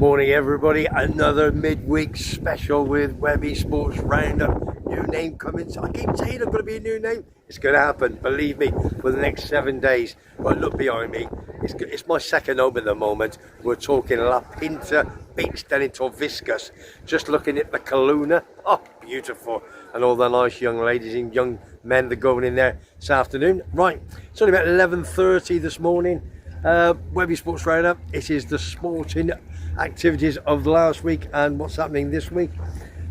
Morning everybody, another midweek special with Webby Sports Roundup. New name coming. I keep saying there's going to be a new name. It's going to happen, believe me, for the next 7 days. But look behind me, it's my second home at the moment. We're talking La Pinta Beach down in Torviscus. Just looking at the Caluna. Oh, beautiful. And all the nice young ladies and young men that are going in there this afternoon. Right, it's only about 11:30 this morning. Webby Sports Roundup. It is the sporting activities of last week and what's happening this week.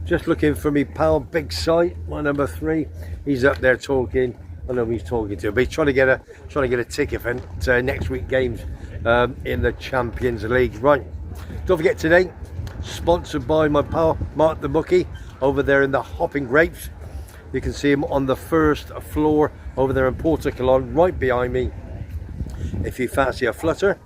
Just looking for me pal Big Si, my number 3. He's up there talking. I know who he's talking to, but he's trying to get a ticket for next week games in the Champions League. Right, don't forget today, sponsored by my pal Mark the Bookie over there in the Hopping Grapes. You can see him on the first floor over there in Portocolon, right behind me. If you fancy a flutter,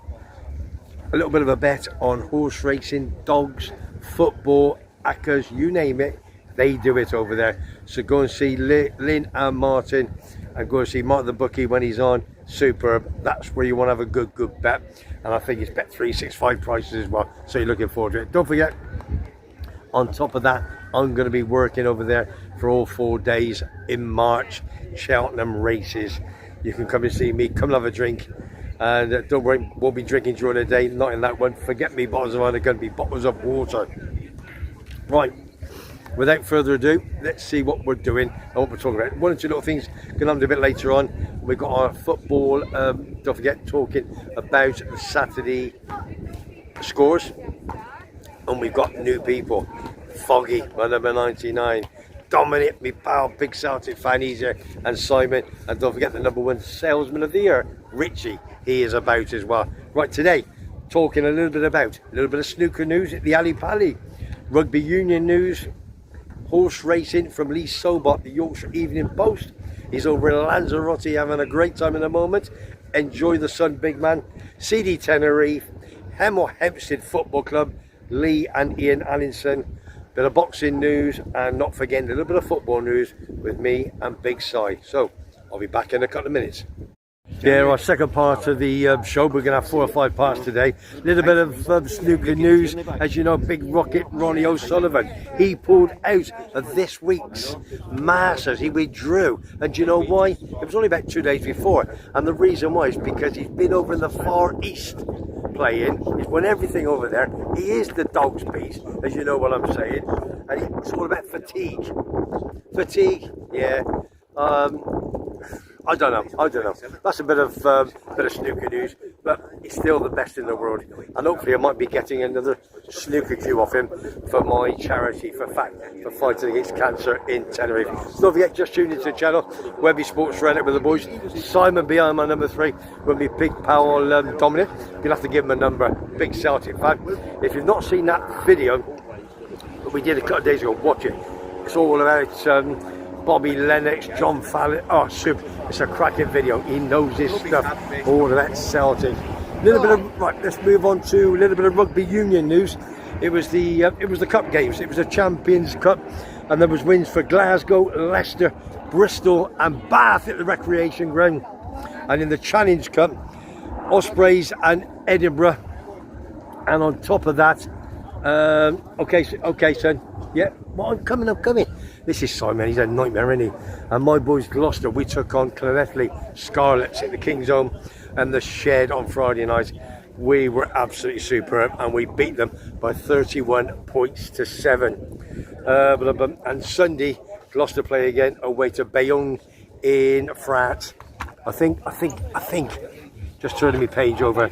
a little bit of a bet on horse racing, dogs, football, accas, you name it, they do it over there. So go and see Lynn and Martin, and go and see Mark the Bookie when he's on. Superb. That's where you want to have a good bet, and I think it's bet 365 prices as well, so you're looking forward to it. Don't forget, on top of that, I'm going to be working over there for all 4 days in March. Cheltenham races. You can come and see me, come and have a drink. And don't worry, won't be drinking during the day, not in that one. Forget me bottles of wine, they're going to be bottles of water. Right, without further ado, let's see what we're doing and what we're talking about. One or two little things going on a bit later on. We've got our football, don't forget, talking about the Saturday scores. And we've got new people. Foggy, my number 99. Dominic, me pal, big Celtic fan, he's here, and Simon, and don't forget the number 1 salesman of the year, Richie, he is about as well. Right, today, talking a little bit of snooker news at the Ali Pali, rugby union news, horse racing from Lee Sobot, the Yorkshire Evening Post. He's over in Lanzarote having a great time in the moment. Enjoy the sun, big man. CD Tenerife, Hemel Hempstead Football Club, Lee and Ian Allinson. Bit of boxing news, and not forgetting a little bit of football news with me and Big Si. So I'll be back in a couple of minutes. Yeah, our second part of the show. We're going to have 4 or 5 parts today. A little bit of snooker news. As you know, Big Rocket Ronnie O'Sullivan, he pulled out of this week's Masters. He withdrew, and do you know why? It was only about 2 days before, and the reason why is because he's been over in the Far East playing. He's won everything over there. He is the dog's piece, as you know what I'm saying, and it's all about fatigue. Yeah. I don't know. That's a bit of snooker news, but he's still the best in the world, and hopefully I might be getting another snooker cue off him for my charity for fighting against cancer in Tenerife. So don't forget, just tune into the channel, Webby Sports Roundup with the boys. Simon behind my number 3 with me big pal Dominic. You'll have to give him a number, big Celtic fan. If you've not seen that video that we did a couple of days ago, watch it. It's all about Bobby Lennox, John Fallon. Oh, super. It's a cracking video. He knows his stuff. All of that Celtic. Right, let's move on to a little bit of rugby union news. It was the cup games. It was the Champions Cup, and there was wins for Glasgow, Leicester, Bristol and Bath at the Recreation Ground. And in the Challenge Cup, Ospreys and Edinburgh. And on top of that, okay son, yeah, well, I'm coming. This is Simon, he's a nightmare, isn't he? And my boys Gloucester, we took on Clonethley Scarlets at the King's Home and the Shed on Friday night. We were absolutely superb, and we beat them by 31 points to 7. And Sunday, Gloucester play again away to Bayonne in France. I think, just turning my page over.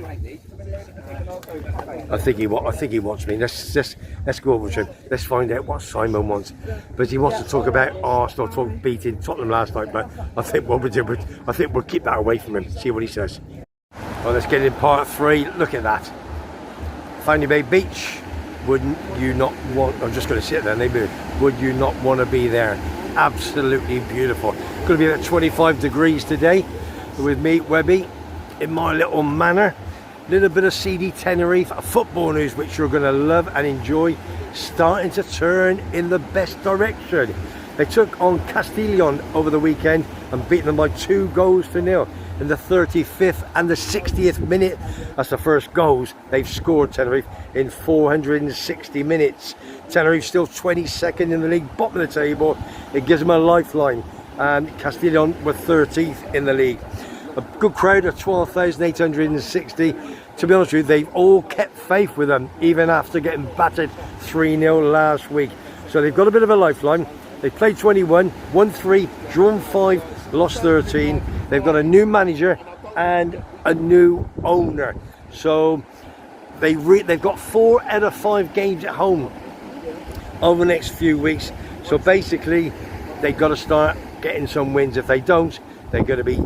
I think he wants me. Let's go over to him. Let's find out what Simon wants. But he wants to talk about Arsenal beating Tottenham last night. But I think what we'll do, I think we'll keep that away from him. See what he says. Well, let's get in part 3. Look at that. Fanny Bay Beach. Wouldn't you not want? I'm just going to sit there. Maybe. Would you not want to be there? Absolutely beautiful. Going to be at 25 degrees today with me, Webby, in my little manor. Little bit of CD Tenerife football news, which you're going to love and enjoy, starting to turn in the best direction. They took on Castellón over the weekend and beat them by 2 goals to 0. in the 35th and the 60th minute. That's the first goals they've scored, Tenerife, in 460 minutes. Tenerife still 22nd in the league, bottom of the table. It gives them a lifeline. And Castellon were 13th in the league. A good crowd of 12,860. To be honest with you, they've all kept faith with them, even after getting battered 3-0 last week. So they've got a bit of a lifeline. They played 21, won 3, drawn 5, lost 13. They've got a new manager and a new owner. So they've got 4 out of 5 games at home over the next few weeks. So basically, they've got to start getting some wins. If they don't, they're going to be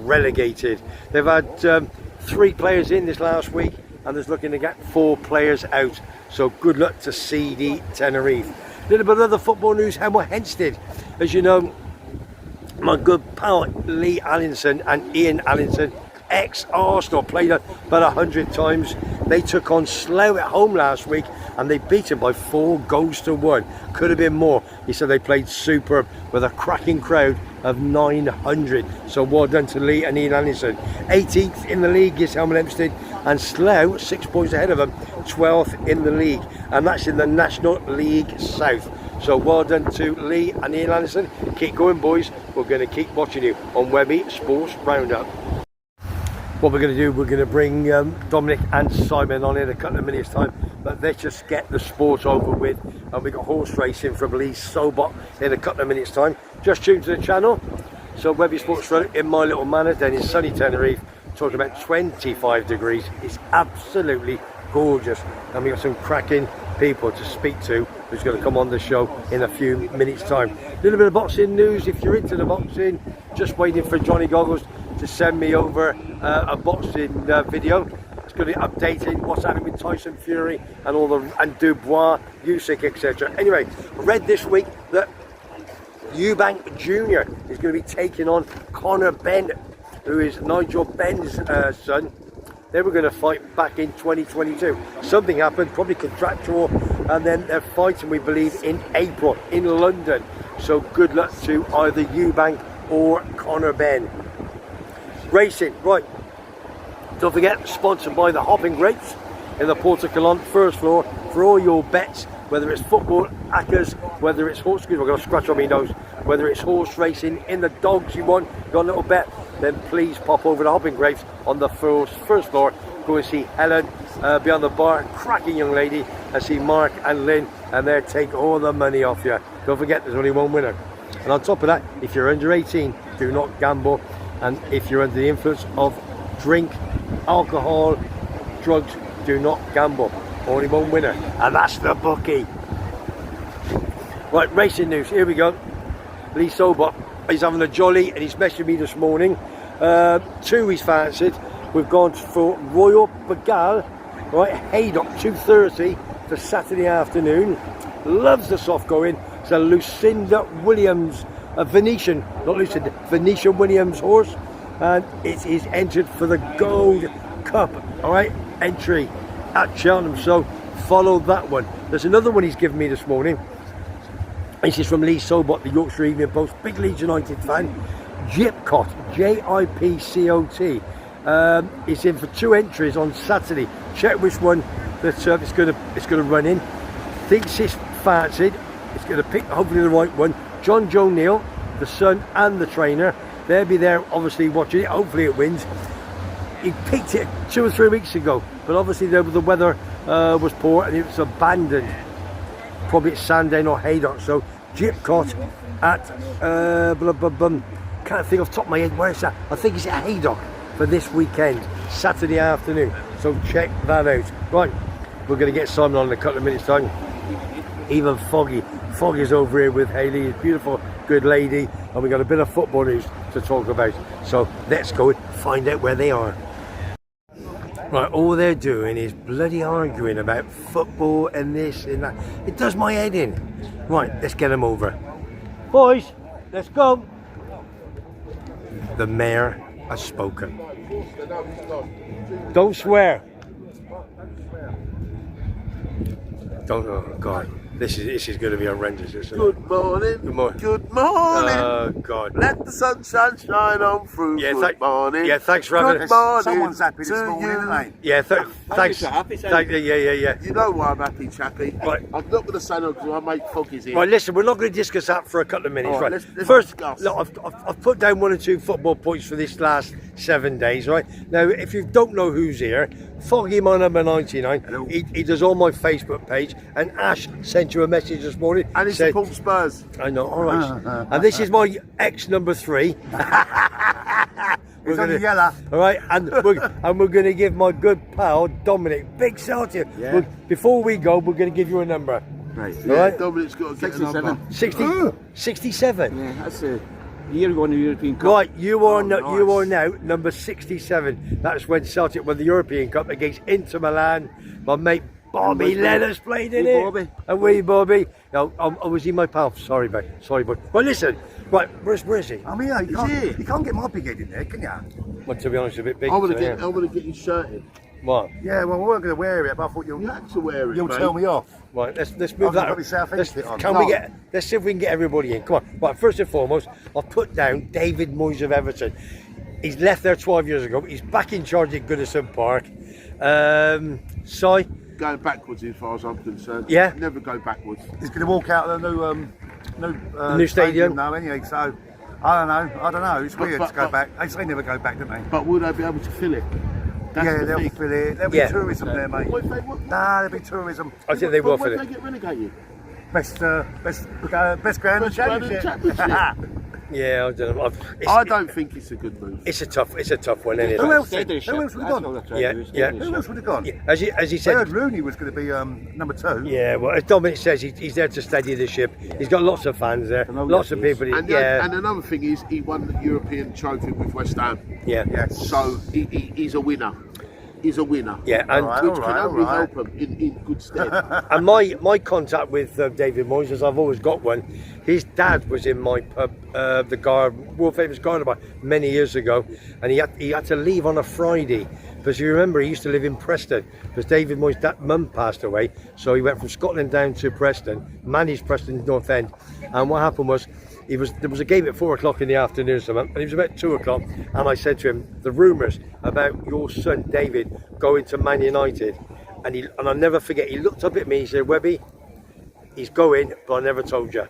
relegated. They've had 3 players in this last week, and there's looking to get 4 players out. So good luck to CD Tenerife. A little bit of other football news. Hemel Hempstead, as you know, my good pal Lee Allinson and Ian Allinson, ex-Arsenal, played about 100 times. They took on Slough at home last week and they beat them by 4 goals to 1. Could have been more. He said they played superb with a cracking crowd of 900. So well done to Lee and Ian Allinson. 18th in the league is Hemel Hempstead, and Slough 6 points ahead of them, 12th in the league, and that's in the National League South. So well done to Lee and Ian Allinson. Keep going, boys. We're going to keep watching you on Webby Sports Roundup. What we're going to do, we're going to bring Dominic and Simon on in a couple of minutes time, but let's just get the sport over with. And we've got horse racing from Lee Sobot in a couple of minutes time. Just tune to the channel. So Webby Sports Roundup in my little manor, then in sunny Tenerife, talking about 25 degrees. It's absolutely gorgeous, and we've got some cracking people to speak to who's going to come on the show in a few minutes time. A little bit of boxing news. If you're into the boxing, just waiting for Johnny Goggles to send me over a boxing video. It's going to be updating what's happening with Tyson Fury and and Dubois, Usyk, etc. Anyway, I read this week that Eubank Jr. is going to be taking on Conor Benn, who is Nigel Benn's son. They were going to fight back in 2022. Something happened, probably contractual, and then they're fighting, we believe, in April in London. So good luck to either Eubank or Conor Benn. Racing, right. Don't forget, sponsored by the Hopping Grapes in the Porta Colon first floor for all your bets, whether it's football, hackers, whether it's horse, excuse me, I've got a scratch on my nose, whether it's horse racing, in the dogs you want, got a little bet, then please pop over to Hopping Grapes on the first floor. Go and see Helen behind the bar, cracking young lady, and see Mark and Lynn, and they'll take all the money off you. Don't forget, there's only one winner. And on top of that, if you're under 18, do not gamble. And if you're under the influence of drink, alcohol, drugs, do not gamble. Only one winner, and that's the bookie. Right, racing news, here we go. Lee Sobot, he's having a jolly, and he's messaged me this morning. 2 he's fancied. We've gone for Royal Bagal, right, Haydock, 2:30 for Saturday afternoon. Loves the soft going. It's a Lucinda Williams, a Venetian, not Lucinda, Venetian Williams horse, and it is entered for the Gold Cup, all right, entry at Cheltenham. So follow that one. There's another one he's given me this morning. This is from Lee Sobot, the Yorkshire Evening Post, big Leeds United fan. Jipcot, Jipcot. It's in for 2 entries on Saturday. Check which one that it's going to run in. Thinks it's fancied. It's going to pick hopefully the right one. John Joe Neal, the son and the trainer, they'll be there obviously watching it. Hopefully it wins. He picked it 2 or 3 weeks ago, but obviously the weather was poor and it was abandoned. Probably at Sandane or Haydock. So Jipcot at can't think off the top of my head where it's at. I think it's at Haydock for this weekend, Saturday afternoon. So check that out. Right, we're going to get Simon on in a couple of minutes time. Even Foggy's over here with Hayley, his beautiful good lady, and we got a bit of football news to talk about. So let's go and find out where they are. Right, all they're doing is bloody arguing about football and this and that. It does my head in. Right, let's get them over. Boys, let's go. The mayor has spoken. Don't swear. Don't, oh God. This is going to be horrendous, isn't it? Good morning. Good morning. Good morning. Oh, God. Let the sunshine shine on through. Yeah, Good morning. Yeah, thanks for having Good us. morning. Someone's happy this to morning, you. isn't they? Yeah, thanks. happy, Yeah. You know why I'm happy, chappy? Right. I'm not going to say no because I make Foggies here. Right, listen, we're not going to discuss that for a couple of minutes, All right? right, let's First, discuss. look, I've put down 1 or 2 football points for this last 7 days, right? Now, if you don't know who's here, Foggy, my number 99, Hello. he does on my Facebook page, and Ash sent you a message this morning. And he said, supports Spurs. I know, all right. And this is my ex number 3. He's on the yellow. All right, and we're going to give my good pal Dominic, big shout to you. Yeah. Before we go, we're going to give you a number. Right. Yeah, right. Dominic's got to get a 67. number. 67. Yeah, that's a year ago in the European Cup. Right, you are nice. you are now number 67. That's when Celtic won the European Cup against Inter Milan. My mate Bobby Lennox played in Wee it. Bobby. And wee Bobby. No, was he my pal? Sorry, mate. Sorry, bud. Well, listen. Right, where is he? I mean, you can't get my big head in there, can you? Well, to be honest, a bit big. I want to so, get. I want to get his shirt in. What? Yeah, well, we weren't going to wear it, but I thought You had to wear it, you'll mate. tell me off. Right, let's move I've that. got my South East fit on. Can we get? Let's see if we can get everybody in. Come on. Right, first and foremost, I've put down David Moyes of Everton. He's left there 12 years ago. He's back in charge at Goodison Park. Si, Going backwards as far as I'm concerned. Yeah. Never go backwards. He's going to walk out of the New stadium. now, anyway. So I don't know. It's weird but- to go back. They say never go back, don't they? But will they be able to fill it? That's Yeah, the they'll thing. fill it. There'll be Yeah. tourism there, mate. What if they want? Nah, there'll be tourism. I think they will What fill if it. they get relegated? Best ground in the Best ground in the championship. championship. Yeah, I don't know. I don't think it's a good move. It's a tough one, isn't it? Who else? Steady Who ship. else would have That's gone? all they're trying Yeah, to do, is yeah. steady Who ship. else would have gone? Yeah, as he I said. heard Rooney was going to be number 2. Yeah, well, as Dominic says, he's there to steady the ship. He's got lots of fans there, know lots that of he is. people. And, Yeah, and another thing is, he won the European trophy with West Ham. yeah. Yes. So he's a winner. He's a winner. Yeah, and All right. Which can only right. help him in good stead. and my contact with David Moyes, as I've always got one, his dad was in my pub, the world famous Garden Bar, many years ago, and he had to leave on a Friday because you remember he used to live in Preston because David Moyes' mum passed away, so he went from Scotland down to Preston, managed Preston's North End, and what happened was. There was a game at 4 o'clock in the afternoon, and it was about 2 o'clock, and I said to him, the rumours about your son David going to Man United, and I'll never forget, he looked up at me, he said, Webby, he's going, but I never told you.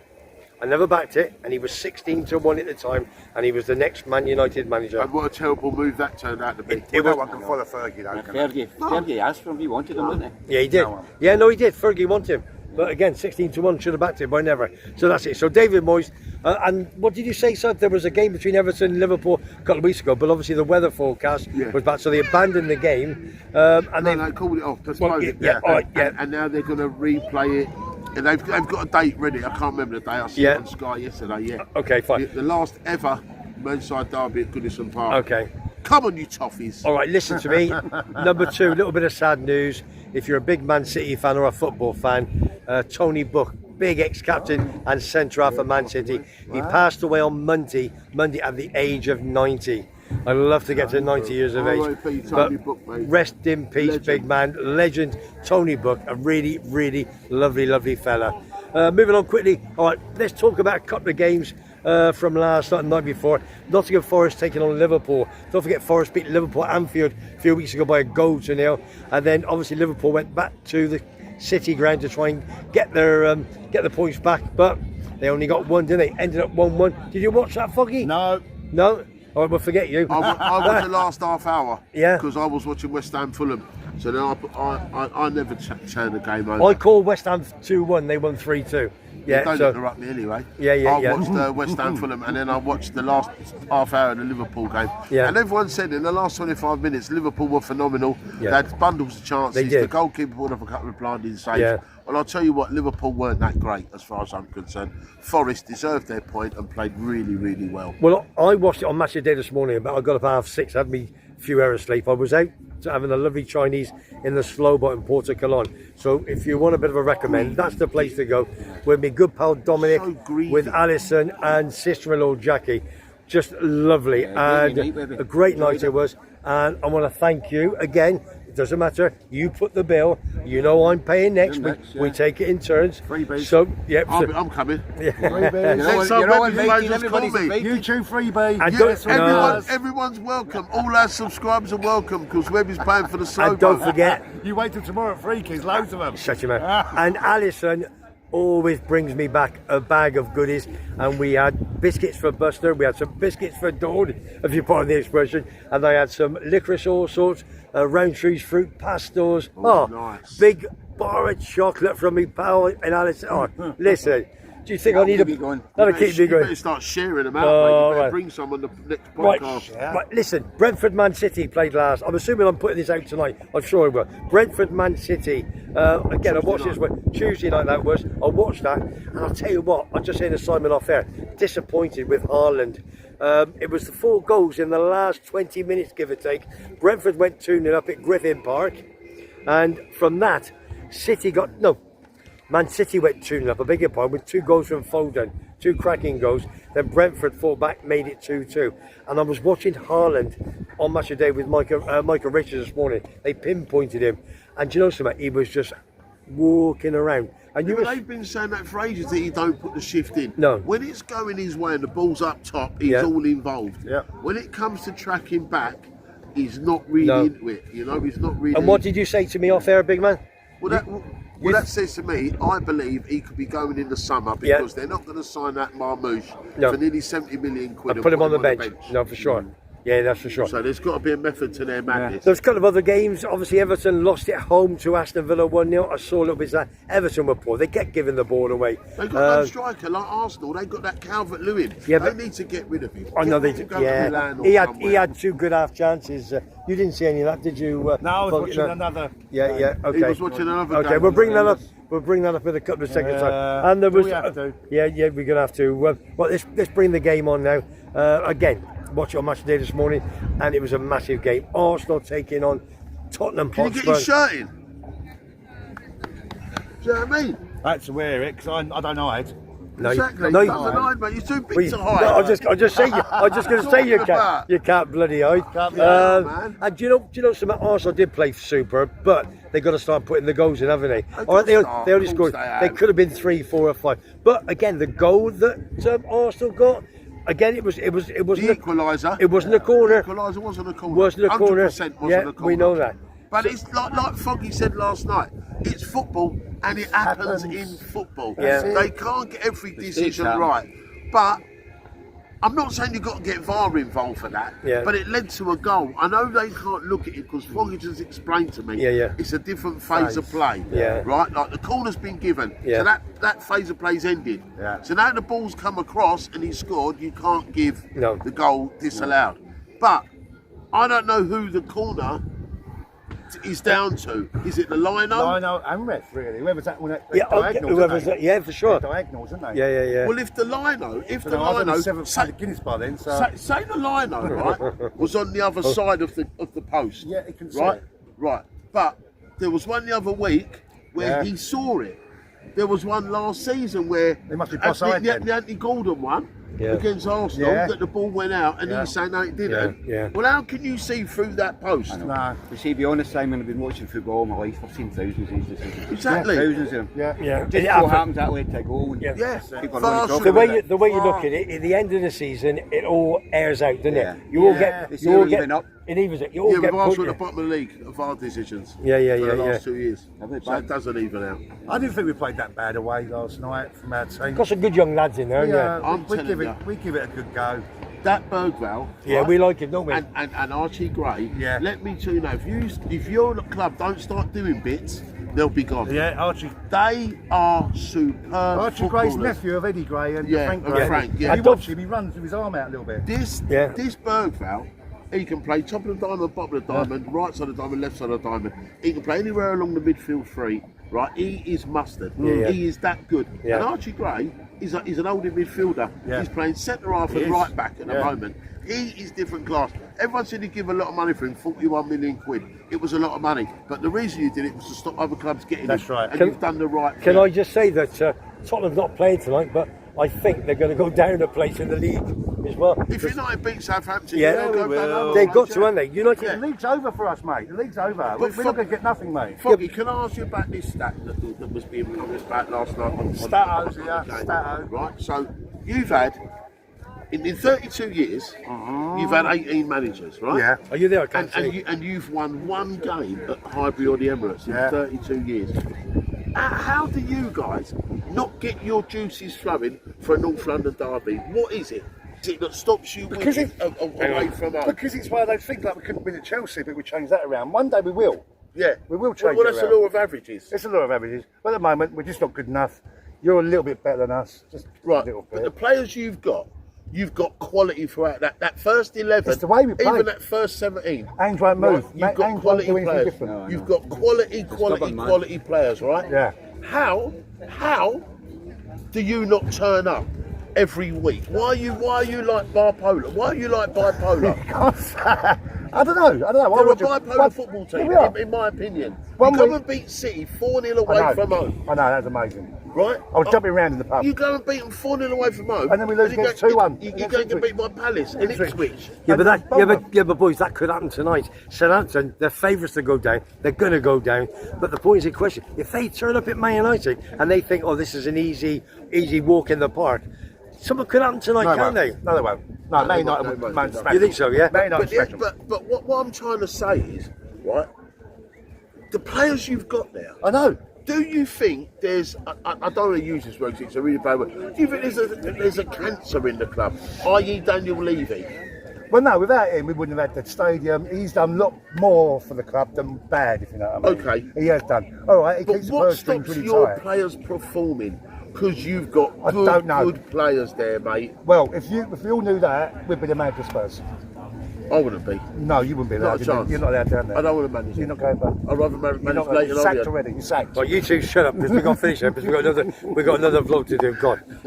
I never backed it, and he was 16-1 at the time, and he was the next Man United manager. And what a terrible move that turned out to be. It No was, one can follow Fergie, though, can they? Fergie asked for him, he wanted him, didn't he? yeah, he did. No one. Yeah, no, he did. Fergie wanted him. But again, 16-1 should have backed him, but I never. So that's it. So David Moyes, and what did you say, sir? There was a game between Everton and Liverpool a couple of weeks ago, but obviously the weather forecast Yeah. was bad, so they abandoned the game. And No, called it off. Well, yeah, all right, yeah. And now they're going to replay it. And they've got a date ready. I can't remember the day. I saw Yeah. it on Sky yesterday. Yeah. Okay, fine. The last ever Merseyside derby at Goodison Park. Okay. Come on, you toffees. All right, listen to me. Number 2, a little bit of sad news. If you're a big Man City fan or a football fan, Tony Buck, big ex-captain and centre-half for Man City. He passed away on Monday at the age of 90. I'd love to get to 90 years of age. R.I.P. But Tony Buck, mate. rest in peace, Legend. big man. Legend Tony Buck, a really, really lovely fella. Moving on quickly. All right, let's talk about a couple of games from last night and the night before. Nottingham Forest taking on Liverpool. Don't forget Forest beat Liverpool at Anfield a few weeks ago by a goal to 0. And then obviously Liverpool went back to the City ground to try and get the points back, but they only got one, didn't they? Ended up 1-1. Did you watch that, Foggy? No. No? All right, we'll forget you. I watched the last half hour. Yeah. Because I was watching West Ham Fulham. So then I never turn the game over. I called West Ham 2-1. They won 3-2. Yeah. Don't So interrupt me anyway. Yeah. I watched West Ham Fulham and then I watched the last half hour of the Liverpool game. Yeah. And everyone said in the last 25 minutes Liverpool were phenomenal. Yeah. They had bundles of chances. They did. The goalkeeper pulled up a couple of blinding saves. Yeah. And I'll tell you what, Liverpool weren't that great as far as I'm concerned. Forest deserved their point and played really well. Well, I watched it on Match of the Day this morning, but I got up at 6:30, had me a few hours sleep. I was out having a lovely Chinese in the Slow Boat in Porto Colon. So if you want a bit of a recommend, that's the place to go. With me good pal Dominic, So greedy. with Alison and sister-in-law Jackie. Just lovely, Yeah, and great night, baby. a great night it was. And I want to thank you again doesn't matter. You put the bill. You know I'm paying next. We take it in turns. Freebies. So, yep. I'm coming. Freebies. Next time, Webby's just call me. YouTube freebie. And Yes, Everyone's welcome. All our subscribers are welcome because Webby's paying for the slow And don't boat. forget, You wait till tomorrow at Free Keys, loads of them. shut your mouth. And Alison always brings me back a bag of goodies, and we had biscuits for Buster, we had some biscuits for Dawn, if you pardon the expression, and I had some licorice, all sorts, Roundtree's fruit pastels. Nice. Big bar of chocolate from me pal and Alison. Oh, listen, do you think I need keep me going. That'll keep me You better going. start sharing them out, Oh, mate. You better right. bring some on the next Right, podcast. right, listen, Brentford Man City played last. I'm assuming I'm putting this out tonight. I'm sure I will. Brentford Man City. Again, I watched this one Tuesday night. That was. I watched that, and I'll tell you what. I just saying to Simon off air. Disappointed with Haaland. It was the 4 goals in the last 20 minutes, give or take. Brentford went 2-0 up at Griffin Park, and from that, Man City went 2-0 up, I beg your pardon, with 2 goals from Foden, 2 cracking goals. Then Brentford fought back, made it 2-2. And I was watching Haaland on Match of the Day with Michael Richards this morning. They pinpointed him. And do you know something? He was just walking around. And They've been saying that for ages that he don't put the shift in. No. When it's going his way and the ball's up top, he's Yeah. all involved. Yeah. When it comes to tracking back, he's not really into it. You know, he's not really. And what did you say to me off air, big man? Well, that says to me, I believe he could be going in the summer because they're not going to sign that Marmouche for nearly 70 million quid. And put him on the bench. No, for sure. Yeah, that's for sure. So there's got to be a method to their madness. There's a couple of other games. Obviously, Everton lost at home to Aston Villa 1-0. I saw a little bit of that. Everton were poor. They kept giving the ball away. They've got no striker like Arsenal. They've got that Calvert-Lewin. Yeah, they but- need to get rid of him. I know Get they him to did. go to Milan or He somewhere. had 2 good half chances. You didn't see any of that, did you? No, I was watching another. Yeah. Okay. He was watching another Okay, game. we'll bring that up. We'll bring that up in a couple of seconds. And there do was. we have to? Yeah, we're gonna have to. Well, let's bring the game on now. Again, watch it on Match of the Day this morning, and it was a massive game. Arsenal taking on Tottenham Can you get Hotspur. his shirt in? Do you know what I mean? I had to wear it because I don't know Ed. No, Exactly. no, He doesn't hide, mate. You're too big Well, to no, hide. I'm just going to say you Talking can't. about. You can't bloody hide. be hide, man. And do you know something? Arsenal did play superb, but they got to start putting the goals in, haven't they? They've All right, got to start. they only Of scored. course they They have. could have been 3, 4, or 5. But again, the goal that Arsenal got, again, it wasn't. The equaliser. It wasn't a corner. Equaliser wasn't a corner. Wasn't a corner. 100% wasn't Yeah, a corner. we know that. But it's like Foggy said last night. It's football, and it happens in football. Yeah. They can't get every decision happen. right. But I'm not saying you've got to get VAR involved for that. Yeah. But it led to a goal. I know they can't look at it because Foggy just explained to me. Yeah. It's a different phase of play. Yeah. Right. Like the corner's been given. Yeah. So that phase of play's ended. Yeah. So now the ball's come across and he's scored. You can't give No. the goal disallowed. But I don't know who the corner is down to. Is it the lino? Lino and ref, really. Whoever's that one. Yeah, okay, whoever's that, yeah, for sure. Diagonals, isn't they? Yeah. Well, if the lino, So I was lino, on 7th say, Guinness by then, so. say the lino, right, was on the other side of the post. Yeah, you can see right, it. right. But there was one the other week where he saw it. There was one last season where They must be cross-eyed the then. Anthony Gordon one. Yeah. Against Arsenal, Yeah. that the ball went out, and Yeah. he's saying no, it didn't. Yeah. Well, how can you see through that post? No. To see, be honest, Simon, I've been watching football all my life. I've seen thousands of these decisions. Exactly. Thousands of them. Yeah. Just It so happened. happens that way to go. And Yeah. people are Far only talking The about way it. the way you look at it, at the end of the season, it all airs out, doesn't Yeah. it? You all Yeah. get, It's you all all get, even up. it evens it. You all Yeah, get we've Arsenal put- at the bottom of the league of our decisions. Yeah, for the yeah. last 2 years. Have they So back? it doesn't even out. I didn't think we played that bad away last night from our team. Got some good young lads in there, Yeah, yeah. I'm we telling give you. it. We give it a good go. That Bergvall, Yeah, right, we like him, don't we? and Archie Gray. Yeah. Let me tell you now, if your club don't start doing bits, they'll be gone. Yeah, Archie. They are superb. Archie Gray's footballers. nephew of Eddie Gray and Yeah, Frank and Gray. Frank, yeah. You I watch him, he runs with his arm out a little bit. This Yeah. Bergvall, he can play top of the diamond, bottom of the diamond, right side of the diamond, left side of the diamond. He can play anywhere along the midfield three. Right, he is mustard. Yeah. He is that good. Yeah. And Archie Gray is an older midfielder. Yeah. He's playing centre half He and is. right back at the Yeah. moment. He is different class. Everyone said he'd give a lot of money for him, 41 million quid. It was a lot of money. But the reason you did it was to stop other clubs getting That's him. right. And Can- you've done the right Can thing. I just say that Tottenham's not playing tonight, but I think they're going to go down a place in the league. as well. If United beat Southampton, Yeah, they'll go we down will. under, They've got won't to, you? haven't they? United. The league's over for us, mate. The league's over. We're Fog- not going to get nothing, mate. Foggy, can I ask you about this stat that was being promised about last night? Statos, yeah, Okay. Stato. Right, so you've had, in 32 years, you've had 18 managers, right? Yeah. Are you there? I can't see. And you've won one game at Highbury or the Emirates in Yeah. 32 years. How do you guys not get your juices flowing for a North London derby? What is it? Is it that stops you Because winning away from home? Because it's one of those things like we couldn't win at Chelsea, but we changed that around. One day we will. Yeah. We will change Well, it that's the around. law of averages. It's a lot of averages. But at the moment, we're just not good enough. You're a little bit better than us. Just Right, a little but the bit. players you've got quality throughout that first 11. It's the way we play. Even that first 17. Ainge won't Right, move. you've Ainge got won't quality do anything players. different. You've got quality stubborn, man. quality players, right? Yeah. How do you not turn up every week? Why are you like bipolar? Why are you like bipolar? I don't know. They're Why a would you- bipolar Why- football Yeah, team, we are. in my opinion. One you come week- and beat City 4-0 I away know. from home, I know, that's amazing. right? I was jumping around in the pub. You go and beat them 4-0 away from home, And then we lose you against go- 2-1 You against go and get Ipswich. beat by Palace in Ipswich. Yeah, but And yeah, but boys, that could happen tonight. Southampton, they're favourites to go down. They're going to go down. But the point is, the question: if they turn up at Man United and they think, "Oh, this is an easy walk in the park," something could happen tonight, No, can't they they? won't. No, they won't. No, Man they United won't. will They won't. smash You think so? Yeah. Man United But, smash them. but what I'm trying to say is, right, the players you've got there, I know. do you think there's, I don't want to use this word 'cause it's a really bad word, do you think there's a cancer in the club, i.e. Daniel Levy? Well, no, without him, we wouldn't have had the stadium. He's done a lot more for the club than bad, if you know what I mean. Okay. He has done. All right, he But keeps the what purse strings stops really your tight. players performing? Because you've got I don't know. good players there, mate. Well, if we all knew that, we'd be the manager Spurs. I wouldn't be. No, you wouldn't be Not allowed. a You're chance. You're not allowed down there. I don't want to manage You're it. not going back. I'd rather You're manage not. later You're on. sacked already. You're sacked. Well, you two shut up because we've got to finish it because we've got another vlog to do.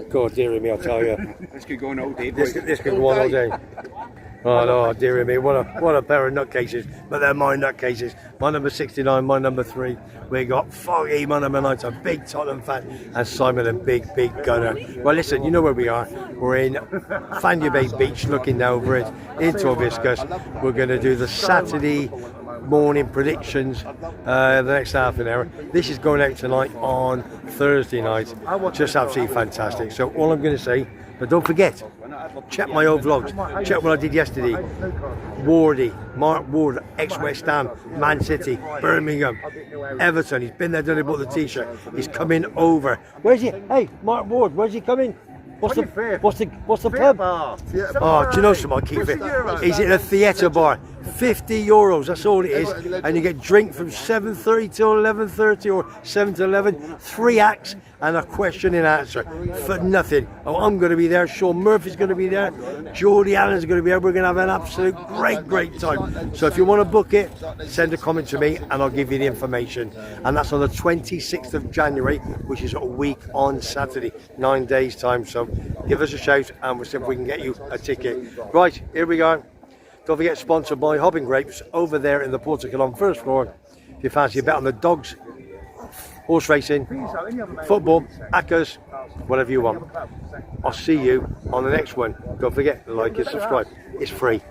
God, dear me, I'll tell you. This could go on all day, This boys. could go on all day. Oh no, dear me, what a pair of nutcases. But they're my nutcases. My number 69, my number 3. We got Foggy, my number 9, a big Tottenham fan, and Simon, a big gunner. Well, listen, you know where we are. We're in Fanya Bay Beach, looking over it into Hibiscus. We're going to do the Saturday morning predictions, the next half an hour. This is going out tonight on Thursday night. Just absolutely fantastic. So all I'm going to say, but don't forget, check my old vlogs. Check what I did yesterday. Wardy, Mark Ward, ex-West Ham, Man City, Birmingham, Everton. He's been there, done it, bought the t-shirt. He's coming over. Where's he? Hey, Mark Ward, where's he coming? What's the pub? Oh, do you know something? I keep it. He's in a theatre bar. €50, that's all it is. And you get drink from 7:30 till 11:30 or 7 to 11. 3 acts and a question and answer for nothing. Oh, I'm going to be there. Sean Murphy's going to be there. Geordie Allen's going to be there. We're going to have an absolute great time. So if you want to book it, send a comment to me and I'll give you the information. And that's on the 26th of January, which is a week on Saturday, 9 days time. So give us a shout and we'll see if we can get you a ticket. Right, here we go. Don't forget, sponsored by Hobbing Grapes over there in the portico on first floor. If you fancy a bet on the dogs, horse racing, football, acas, whatever you want. I'll see you on the next one. Don't forget, like and subscribe. It's free.